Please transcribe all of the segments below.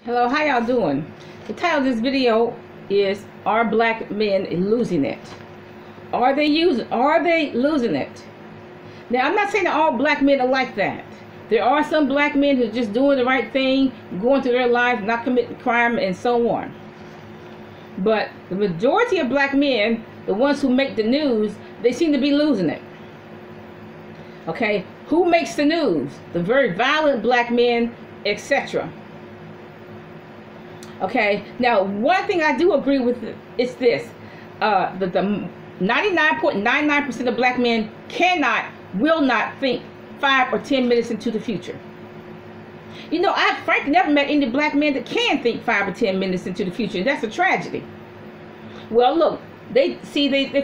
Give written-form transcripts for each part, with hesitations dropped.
Hello, how y'all doing? The title of this video is Are Black Men Losing It? Are they losing it? Now, I'm not saying that all black men are like that. There are some black men who are just doing the right thing, going through their life, not committing crime, and so on. But the majority of black men, the ones who make the news, they seem to be losing it. Okay, who makes the news? The very violent black men, etc. Okay, now one thing I do agree with is this: that the 99.99% of black men will not think 5 or 10 minutes into the future. You know, I've frankly never met any black men that can think 5 or 10 minutes into the future. That's a tragedy. Well, look, they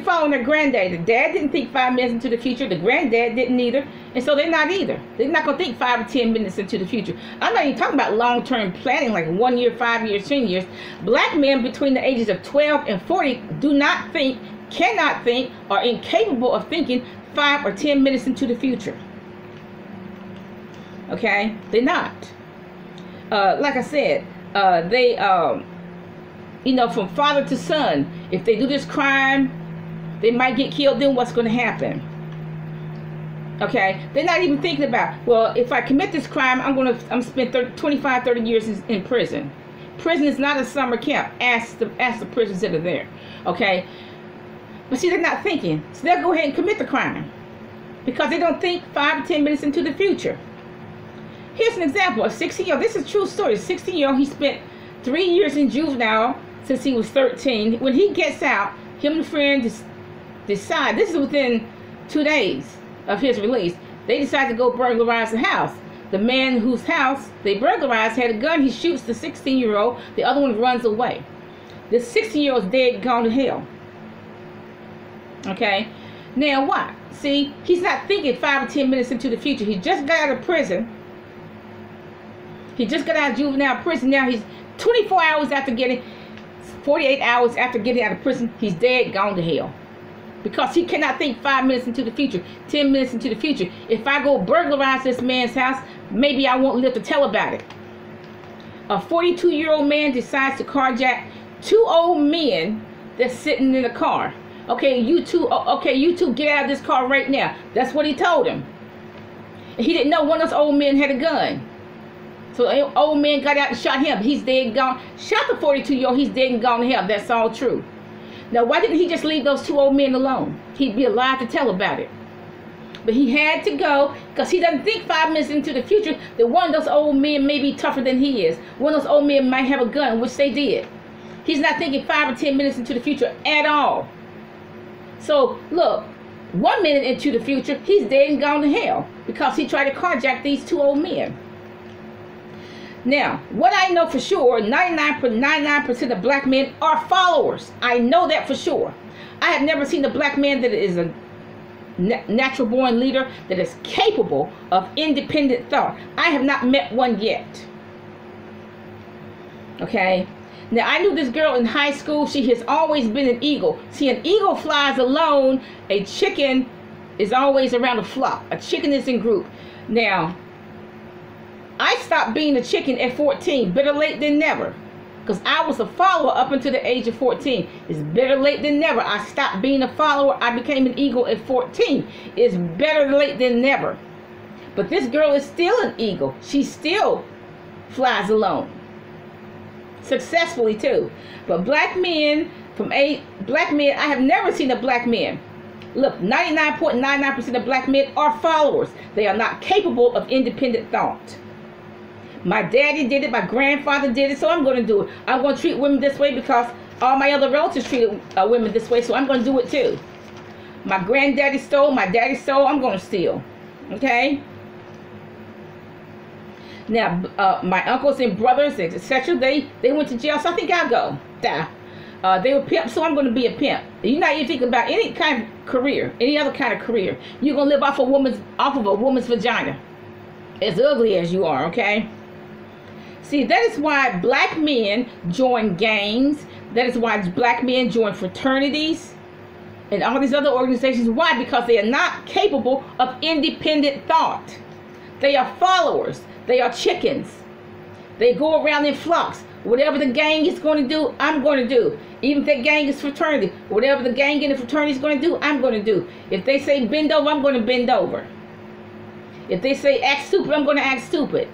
follow their granddad. The dad didn't think 5 minutes into the future. The granddad didn't either. And so they're not either. They're not going to think 5 or 10 minutes into the future. I'm not even talking about long-term planning, like 1 year, 5 years, 10 years. Black men between the ages of 12 and 40 do not think, cannot think, are incapable of thinking 5 or 10 minutes into the future. Okay? They're not. Like I said, you know, from father to son, if they do this crime, they might get killed, then what's going to happen? Okay? They're not even thinking about, well, if I commit this crime, I'm spend 25, 30 years in prison. Prison is not a summer camp. Ask the prisoners that are there. Okay? But see, they're not thinking. So they'll go ahead and commit the crime because they don't think 5 or 10 minutes into the future. Here's an example. A 16-year-old, this is a true story. A 16-year-old, he spent 3 years in juvenile since he was 13. When he gets out, him and a friend decide, this is within 2 days of his release, they decide to go burglarize the house. The man whose house they burglarized had a gun. He shoots the 16-year-old. The other one runs away. This 16-year-old's dead, gone to hell. Okay? Now what? See, he's not thinking 5 or 10 minutes into the future. He just got out of prison. He just got out of juvenile prison. Now he's 24 hours after getting, 48 hours after getting out of prison, he's dead, gone to hell. Because he cannot think 5 minutes into the future, 10 minutes into the future. If I go burglarize this man's house, maybe I won't live to tell about it. A 42-year-old man decides to carjack 2 old men that's sitting in a car. Okay, you two get out of this car right now. That's what he told him. He didn't know one of those old men had a gun. So the old man got out and shot him. He's dead and gone. Shot the 42-year-old. He's dead and gone to hell. That's all true. Now, why didn't he just leave those 2 old men alone? He'd be alive to tell about it. But he had to go because he doesn't think 5 minutes into the future that one of those old men may be tougher than he is. One of those old men might have a gun, which they did. He's not thinking 5 or 10 minutes into the future at all. So, look, 1 minute into the future, he's dead and gone to hell because he tried to carjack these 2 old men. Now, what I know for sure, 99.99% of black men are followers. I know that for sure. I have never seen a black man that is a natural born leader that is capable of independent thought. I have not met one yet. Okay? Now, I knew this girl in high school. She has always been an eagle. See, an eagle flies alone. A chicken is always around a flock. A chicken is in group. Now, I stopped being a chicken at 14. Better late than never. Because I was a follower up until the age of 14. It's better late than never. I stopped being a follower. I became an eagle at 14. It's better late than never. But this girl is still an eagle. She still flies alone. Successfully too. But black men, I have never seen a black man. Look, 99.99% of black men are followers. They are not capable of independent thought. My daddy did it, my grandfather did it, so I'm going to do it. I'm going to treat women this way because all my other relatives treated women this way, so I'm going to do it too. My granddaddy stole, my daddy stole, I'm going to steal. Okay? Now, my uncles and brothers, etc., they went to jail, so I think I'll go. They were pimps, so I'm going to be a pimp. You're not even thinking about any kind of career, any other kind of career. You're going to live off of a woman's vagina, as ugly as you are, okay? See, that is why black men join gangs. That is why black men join fraternities and all these other organizations. Why? Because they are not capable of independent thought. They are followers. They are chickens. They go around in flocks. Whatever the gang is going to do, I'm going to do. Even if that gang is fraternity, whatever the gang in the fraternity is going to do, I'm going to do. If they say bend over, I'm going to bend over. If they say act stupid, I'm going to act stupid.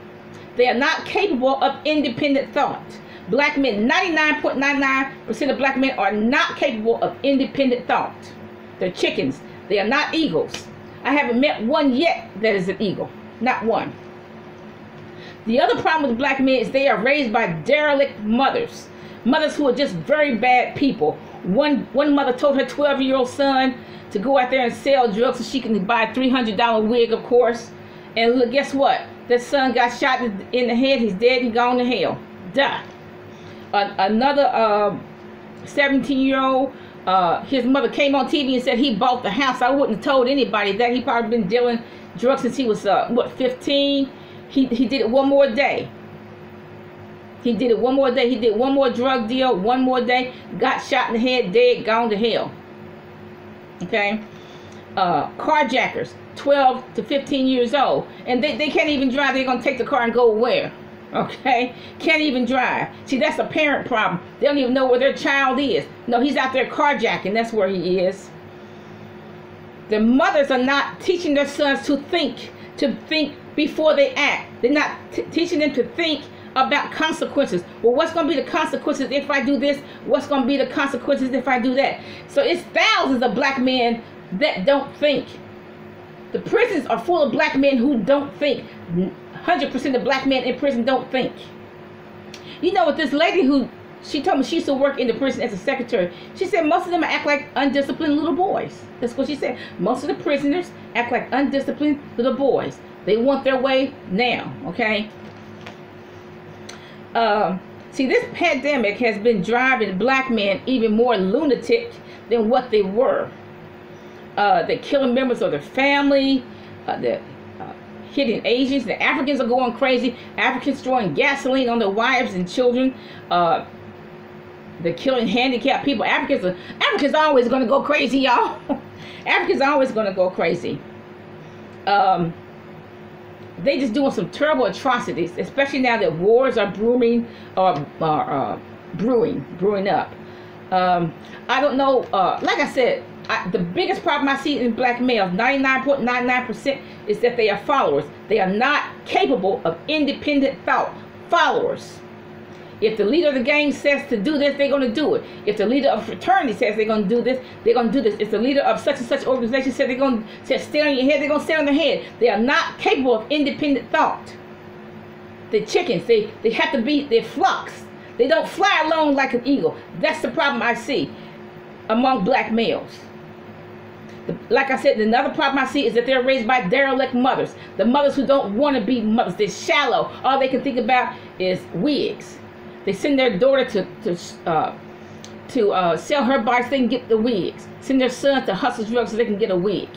They are not capable of independent thought. Black men, 99.99% of black men are not capable of independent thought. They're chickens. They are not eagles. I haven't met one yet that is an eagle. Not one. The other problem with black men is they are raised by derelict mothers. Mothers who are just very bad people. One mother told her 12-year-old son to go out there and sell drugs so she can buy a $300 wig, of course. And look, guess what? That son got shot in the head. He's dead and gone to hell. Duh. Another 17-year-old, his mother came on TV and said he bought the house. I wouldn't have told anybody that. He probably been dealing drugs since he was, 15? He did it one more day. He did it one more day. He did one more drug deal, one more day. Got shot in the head, dead, gone to hell. Okay? Carjackers, 12 to 15 years old. And they can't even drive. They're going to take the car and go where? Okay? Can't even drive. See, that's a parent problem. They don't even know where their child is. No, he's out there carjacking. That's where he is. The mothers are not teaching their sons to think before they act. They're not teaching them to think about consequences. Well, what's going to be the consequences if I do this? What's going to be the consequences if I do that? So it's thousands of black men that don't think. The prisons are full of black men who don't think. 100% of black men in prison don't think. You know what, this lady who, she told me she used to work in the prison as a secretary. She said most of them act like undisciplined little boys. That's what she said. Most of the prisoners act like undisciplined little boys. They want their way now, okay? See, this pandemic has been driving black men even more lunatic than what they were. They're killing members of their family. They're hitting Asians. The Africans are going crazy. Africans throwing gasoline on their wives and children. They're killing handicapped people. Africans are always going to go crazy, y'all. Africans are always going to go crazy. They just doing some terrible atrocities, especially now that wars are brewing up. I don't know. Like I said, the biggest problem I see in black males, 99.99%, is that they are followers. They are not capable of independent thought. Followers. If the leader of the gang says to do this, they're going to do it. If the leader of fraternity says they're going to do this, they're going to do this. If the leader of such and such organization says they're going to stay on your head, they're going to stay on their head. They are not capable of independent thought. They're chickens. They have to be, they're flocks. They don't fly alone like an eagle. That's the problem I see among black males. Like I said, another problem I see is that they're raised by derelict mothers. The mothers who don't want to be mothers. They're shallow. All they can think about is wigs. They send their daughter to sell her body so they can get the wigs. Send their sons to hustle drugs so they can get a wig.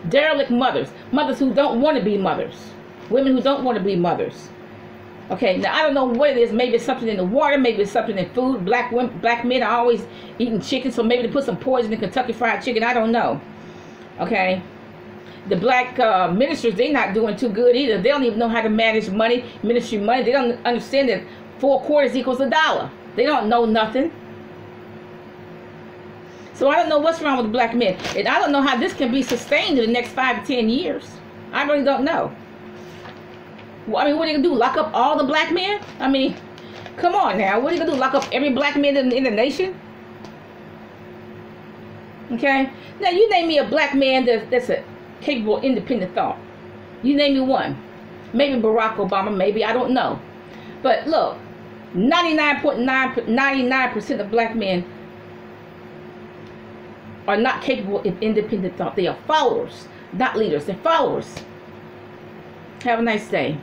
Derelict mothers. Mothers who don't want to be mothers. Women who don't want to be mothers. Okay, now I don't know what it is. Maybe it's something in the water. Maybe it's something in food. Black men are always eating chicken, so maybe they put some poison in Kentucky Fried Chicken. I don't know. Okay. The black ministers, they're not doing too good either. They don't even know how to manage money, ministry money. They don't understand that 4 quarters equals $1. They don't know nothing. So I don't know what's wrong with black men. And I don't know how this can be sustained in the next 5 to 10 years. I really don't know. Well, I mean, what are you going to do? Lock up all the black men? I mean, come on now. What are you going to do? Lock up every black man in the nation? Okay? Now, you name me a black man that's a capable, independent thought. You name me one. Maybe Barack Obama, maybe. I don't know. But look, 99.99% of black men are not capable of independent thought. They are followers, not leaders. They're followers. Have a nice day.